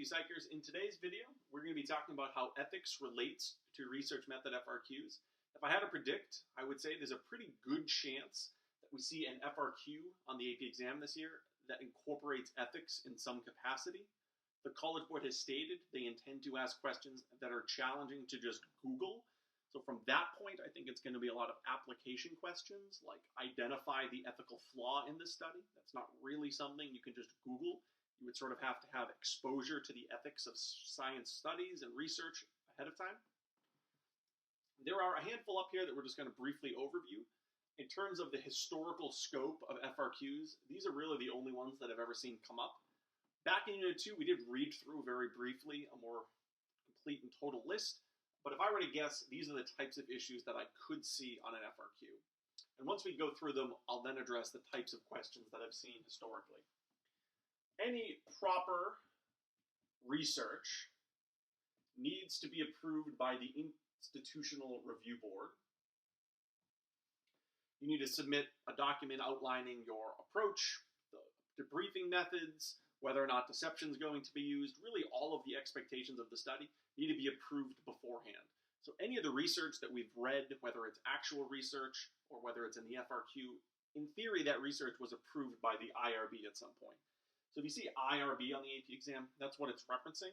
AP Psychers. In today's video, we're going to be talking about how ethics relates to research method FRQs. If I had to predict, I would say there's a pretty good chance that we see an FRQ on the AP exam this year that incorporates ethics in some capacity. The College Board has stated they intend to ask questions that are challenging to just Google. So from that point, I think it's going to be a lot of application questions, like identify the ethical flaw in this study. That's not really something you can just Google. You would sort of have to have exposure to the ethics of science studies and research ahead of time. There are a handful up here that we're just going to briefly overview. In terms of the historical scope of FRQs, these are really the only ones that I've ever seen come up. Back in Unit 2, we did read through very briefly a more complete and total list. But if I were to guess, these are the types of issues that I could see on an FRQ. And once we go through them, I'll then address the types of questions that I've seen historically. Any proper research needs to be approved by the Institutional Review Board. You need to submit a document outlining your approach, the debriefing methods, whether or not deception is going to be used, really all of the expectations of the study need to be approved beforehand. So any of the research that we've read, whether it's actual research or whether it's in the FRQ, in theory that research was approved by the IRB at some point. So if you see IRB on the AP exam, that's what it's referencing,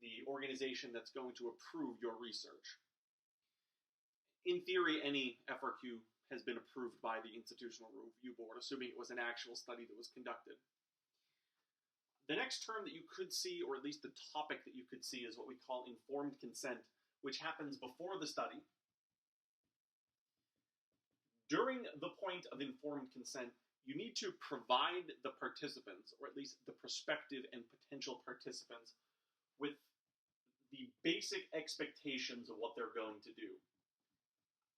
the organization that's going to approve your research. In theory, any FRQ has been approved by the Institutional Review Board, assuming it was an actual study that was conducted. The next term that you could see, or at least the topic that you could see, is what we call informed consent, which happens before the study. During the point of informed consent, you need to provide the participants, or at least the prospective and potential participants, with the basic expectations of what they're going to do.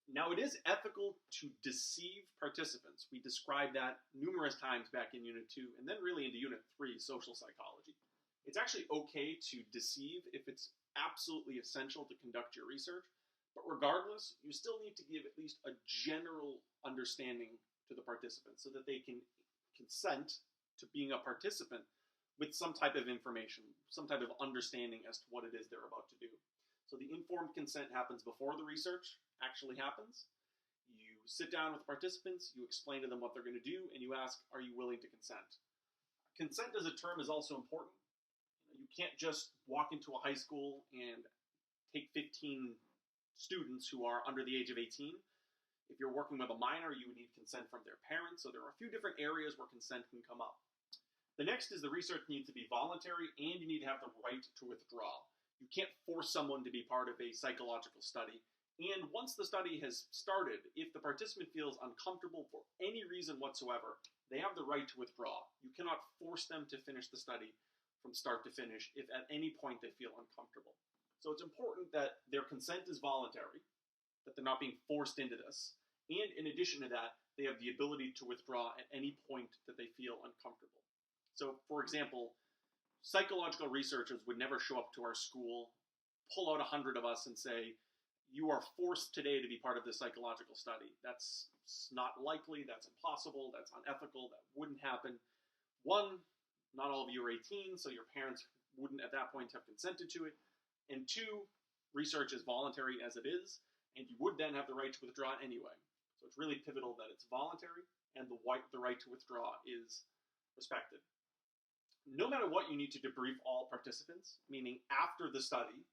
Now, it is ethical to deceive participants. We described that numerous times back in Unit 2, and then really into Unit 3, Social Psychology. It's actually okay to deceive if it's absolutely essential to conduct your research, but regardless, you still need to give at least a general understanding to the participants so that they can consent to being a participant with some type of information, some type of understanding as to what it is they're about to do. So the informed consent happens before the research actually happens. You sit down with the participants, you explain to them what they're going to do, and you ask, are you willing to consent? Consent as a term is also important. You can't just walk into a high school and take 15 students who are under the age of 18. If you're working with a minor, you would need consent from their parents. So there are a few different areas where consent can come up. The next is the research needs to be voluntary, and you need to have the right to withdraw. You can't force someone to be part of a psychological study. And once the study has started, if the participant feels uncomfortable for any reason whatsoever, they have the right to withdraw. You cannot force them to finish the study from start to finish if at any point they feel uncomfortable. So it's important that their consent is voluntary, that they're not being forced into this. And in addition to that, they have the ability to withdraw at any point that they feel uncomfortable. So, for example, psychological researchers would never show up to our school, pull out 100 of us and say, you are forced today to be part of this psychological study. That's not likely, that's impossible, that's unethical, that wouldn't happen. One, not all of you are 18, so your parents wouldn't at that point have consented to it. And two, research is voluntary as it is, and you would then have the right to withdraw anyway. So it's really pivotal that it's voluntary and the right to withdraw is respected. No matter what, you need to debrief all participants, meaning after the study,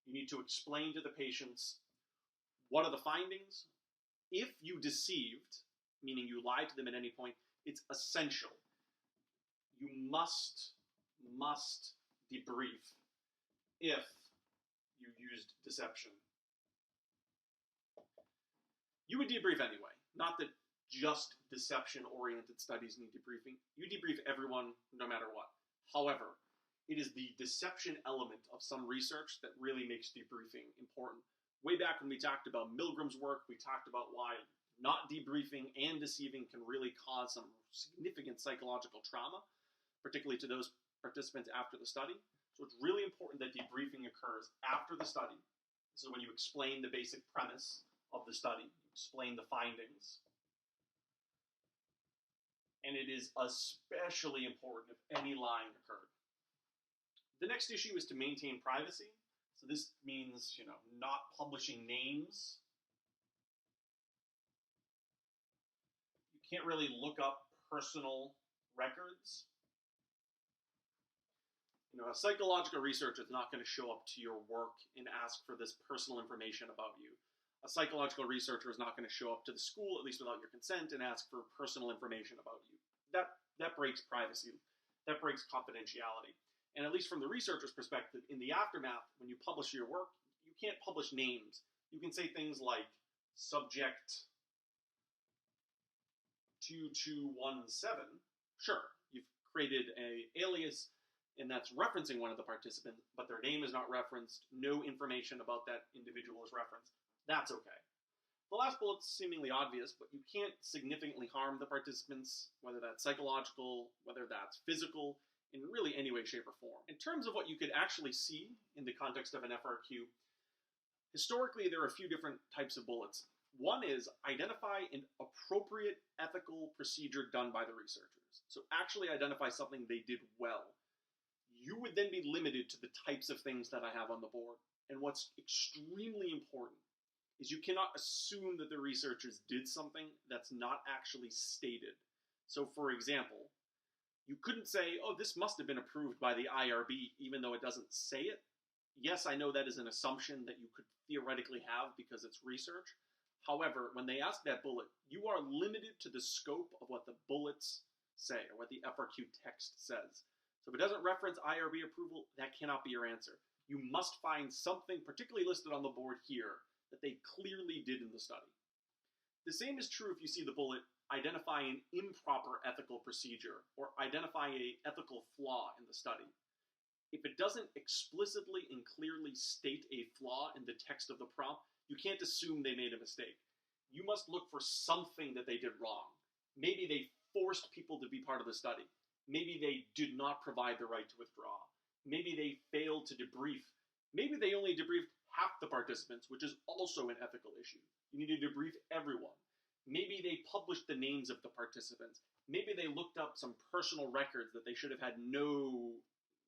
you need to explain to the patients what are the findings. If you deceived, meaning you lied to them at any point, it's essential. You must debrief if you used deception. You would debrief anyway, not that just deception-oriented studies need debriefing. You debrief everyone no matter what. However, it is the deception element of some research that really makes debriefing important. Way back when we talked about Milgram's work, we talked about why not debriefing and deceiving can really cause some significant psychological trauma, particularly to those participants after the study. So it's really important that debriefing occurs after the study. This is when you explain the basic premise of the study, you explain the findings. And it is especially important if any lying occurred. The next issue is to maintain privacy. So this means, not publishing names. You can't really look up personal records. A psychological researcher is not going to show up to your work and ask for this personal information about you. A psychological researcher is not going to show up to the school, at least without your consent, and ask for personal information about you. That breaks privacy. That breaks confidentiality. And at least from the researcher's perspective, in the aftermath, when you publish your work, you can't publish names. You can say things like subject 2217. Sure, you've created an alias, and that's referencing one of the participants, but their name is not referenced, no information about that individual is referenced. That's okay. The last bullet's seemingly obvious, but you can't significantly harm the participants, whether that's psychological, whether that's physical, in really any way, shape, or form. In terms of what you could actually see in the context of an FRQ, historically there are a few different types of bullets. One is identify an appropriate ethical procedure done by the researchers. So actually identify something they did well. You would then be limited to the types of things that I have on the board. And what's extremely important is you cannot assume that the researchers did something that's not actually stated. So for example, you couldn't say, oh, this must have been approved by the IRB, even though it doesn't say it. Yes, I know that is an assumption that you could theoretically have because it's research. However, when they ask that bullet, you are limited to the scope of what the bullets say, or what the FRQ text says. So if it doesn't reference IRB approval, that cannot be your answer. You must find something particularly listed on the board here that they clearly did in the study. The same is true if you see the bullet, identify an improper ethical procedure, or identify an ethical flaw in the study. If it doesn't explicitly and clearly state a flaw in the text of the prompt, you can't assume they made a mistake. You must look for something that they did wrong. Maybe they forced people to be part of the study. Maybe they did not provide the right to withdraw. Maybe they failed to debrief. Maybe they only debriefed half the participants, which is also an ethical issue. You need to debrief everyone. Maybe they published the names of the participants. Maybe they looked up some personal records that they should have had no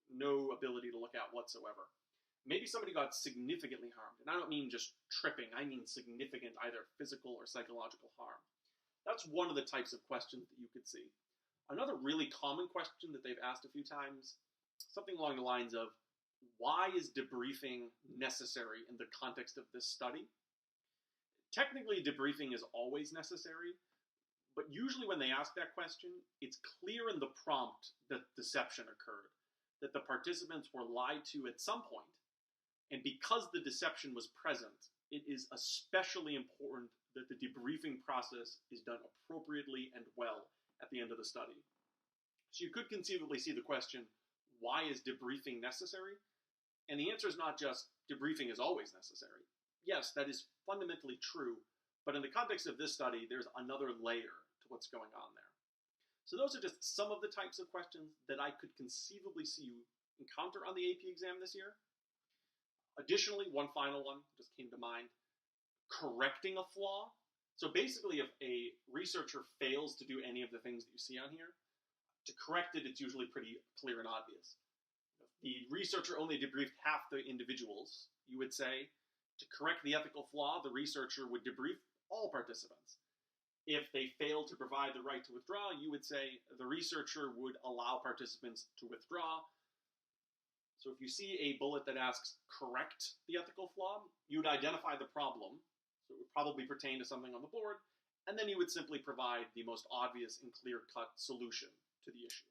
ability to look at whatsoever. Maybe somebody got significantly harmed. And I don't mean just tripping. I mean significant, either physical or psychological harm. That's one of the types of questions that you could see. Another really common question that they've asked a few times, something along the lines of, why is debriefing necessary in the context of this study? Technically, debriefing is always necessary, but usually when they ask that question, it's clear in the prompt that deception occurred, that the participants were lied to at some point, and because the deception was present, it is especially important that the debriefing process is done appropriately and well at the end of the study. So you could conceivably see the question, why is debriefing necessary? And the answer is not just debriefing is always necessary. Yes, that is fundamentally true, but in the context of this study, there's another layer to what's going on there. So those are just some of the types of questions that I could conceivably see you encounter on the AP exam this year. Additionally, one final one just came to mind, correcting a flaw. So basically, if a researcher fails to do any of the things that you see on here, to correct it, it's usually pretty clear and obvious. If the researcher only debriefed half the individuals, you would say, to correct the ethical flaw, the researcher would debrief all participants. If they failed to provide the right to withdraw, you would say the researcher would allow participants to withdraw. So if you see a bullet that asks correct the ethical flaw, you would identify the problem. So it would probably pertain to something on the board, and then you would simply provide the most obvious and clear-cut solution to the issue.